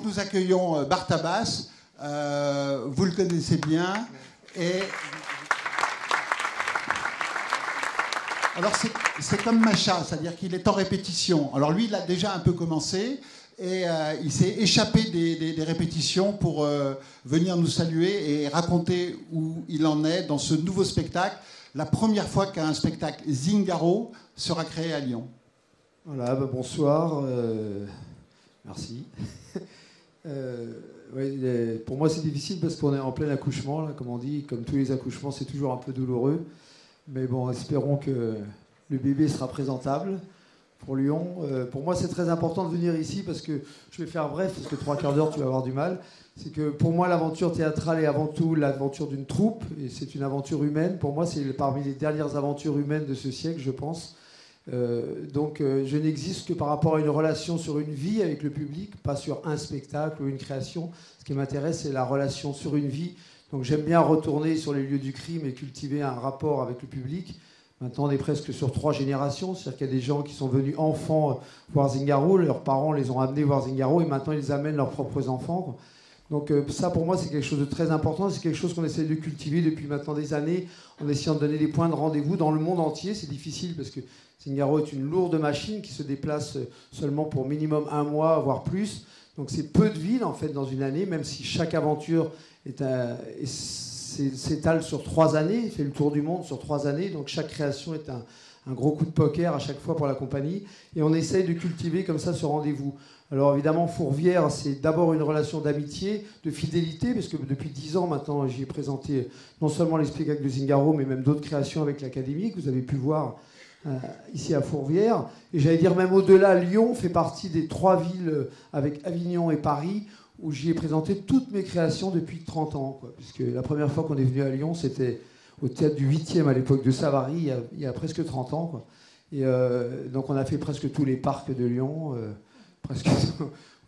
nous accueillons Bartabas. Vous le connaissez bien. Et alors c'est comme Macha, c'est-à-dire qu'il est en répétition. Alors lui, il a déjà un peu commencé et il s'est échappé des répétitions pour venir nous saluer et raconter où il en est dans ce nouveau spectacle. La première fois qu'un spectacle Zingaro sera créé à Lyon. Voilà, bonsoir. Merci. Pour moi, c'est difficile parce qu'on est en plein accouchement, là, comme on dit. Comme tous les accouchements, c'est toujours un peu douloureux. Mais bon, espérons que le bébé sera présentable pour Lyon. Pour moi, c'est très important de venir ici parce que, je vais faire bref, parce que 3/4 d'heure, tu vas avoir du mal. C'est que pour moi, l'aventure théâtrale est avant tout l'aventure d'une troupe. Et c'est une aventure humaine. Pour moi, c'est parmi les dernières aventures humaines de ce siècle, je pense. Donc je n'existe que par rapport à une relation sur une vie avec le public, pas sur un spectacle ou une création. Ce qui m'intéresse, c'est la relation sur une vie. Donc j'aime bien retourner sur les lieux du crime et cultiver un rapport avec le public. Maintenant, on est presque sur 3 générations. C'est-à-dire qu'il y a des gens qui sont venus enfants voir Zingaro, leurs parents les ont amenés voir Zingaro et maintenant ils amènent leurs propres enfants. Donc ça, pour moi, c'est quelque chose de très important. C'est quelque chose qu'on essaie de cultiver depuis maintenant des années en essayant de donner des points de rendez-vous dans le monde entier. C'est difficile parce que Zingaro est une lourde machine qui se déplace seulement pour minimum 1 mois, voire plus. Donc c'est peu de villes, en fait, dans une année, même si chaque aventure s'étale sur 3 années, fait le tour du monde sur 3 années. Donc chaque création est un gros coup de poker à chaque fois pour la compagnie. Et on essaye de cultiver comme ça ce rendez-vous. Alors évidemment, Fourvière, c'est d'abord une relation d'amitié, de fidélité, parce que depuis 10 ans maintenant, j'y ai présenté non seulement les spectacles de Zingaro, mais même d'autres créations avec l'Académie, que vous avez pu voir ici à Fourvière. Et j'allais dire même au-delà, Lyon fait partie des 3 villes, avec Avignon et Paris, où j'y ai présenté toutes mes créations depuis 30 ans. Quoi, puisque la première fois qu'on est venu à Lyon, c'était au théâtre du 8e à l'époque de Savary, il y a presque 30 ans. Quoi. Et donc on a fait presque tous les parcs de Lyon. Presque.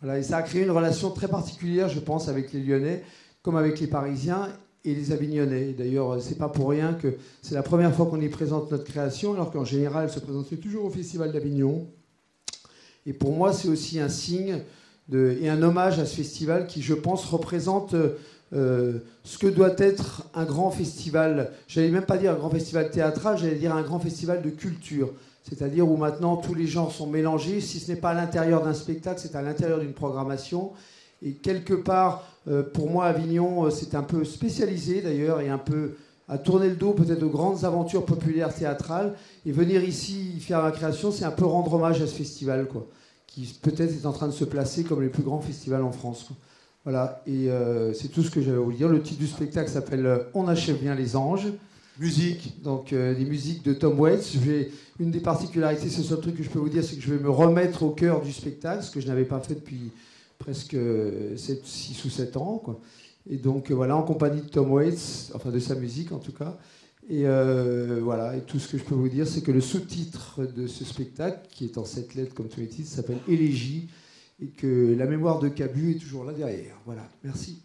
Voilà, et ça a créé une relation très particulière, je pense, avec les Lyonnais, comme avec les Parisiens et les Avignonnais. D'ailleurs, c'est pas pour rien que c'est la première fois qu'on y présente notre création, alors qu'en général, elle se présentait toujours au Festival d'Avignon. Et pour moi, c'est aussi un signe et un hommage à ce festival qui, je pense, représente ce que doit être un grand festival. J'allais même pas dire un grand festival théâtral, j'allais dire un grand festival de culture. C'est-à-dire où maintenant tous les genres sont mélangés. Si ce n'est pas à l'intérieur d'un spectacle, c'est à l'intérieur d'une programmation. Et quelque part, pour moi, Avignon, c'est un peu spécialisé d'ailleurs et un peu à tourner le dos peut-être aux grandes aventures populaires théâtrales. Et venir ici faire la création, c'est un peu rendre hommage à ce festival, quoi, qui peut-être est en train de se placer comme les plus grands festivals en France. Quoi. Voilà, et c'est tout ce que j'avais à vous dire. Le titre du spectacle s'appelle « On achève bien les anges ». Musique. Donc des musiques de Tom Waits. Une des particularités, c'est le seul truc que je peux vous dire, c'est que je vais me remettre au cœur du spectacle, ce que je n'avais pas fait depuis presque 6 ou 7 ans. Quoi. Et donc voilà, en compagnie de Tom Waits, enfin de sa musique en tout cas. Et voilà, et tout ce que je peux vous dire, c'est que le sous-titre de ce spectacle, qui est en 7 lettres comme tous les titres, s'appelle Élégie, et que la mémoire de Cabu est toujours là derrière. Voilà, merci.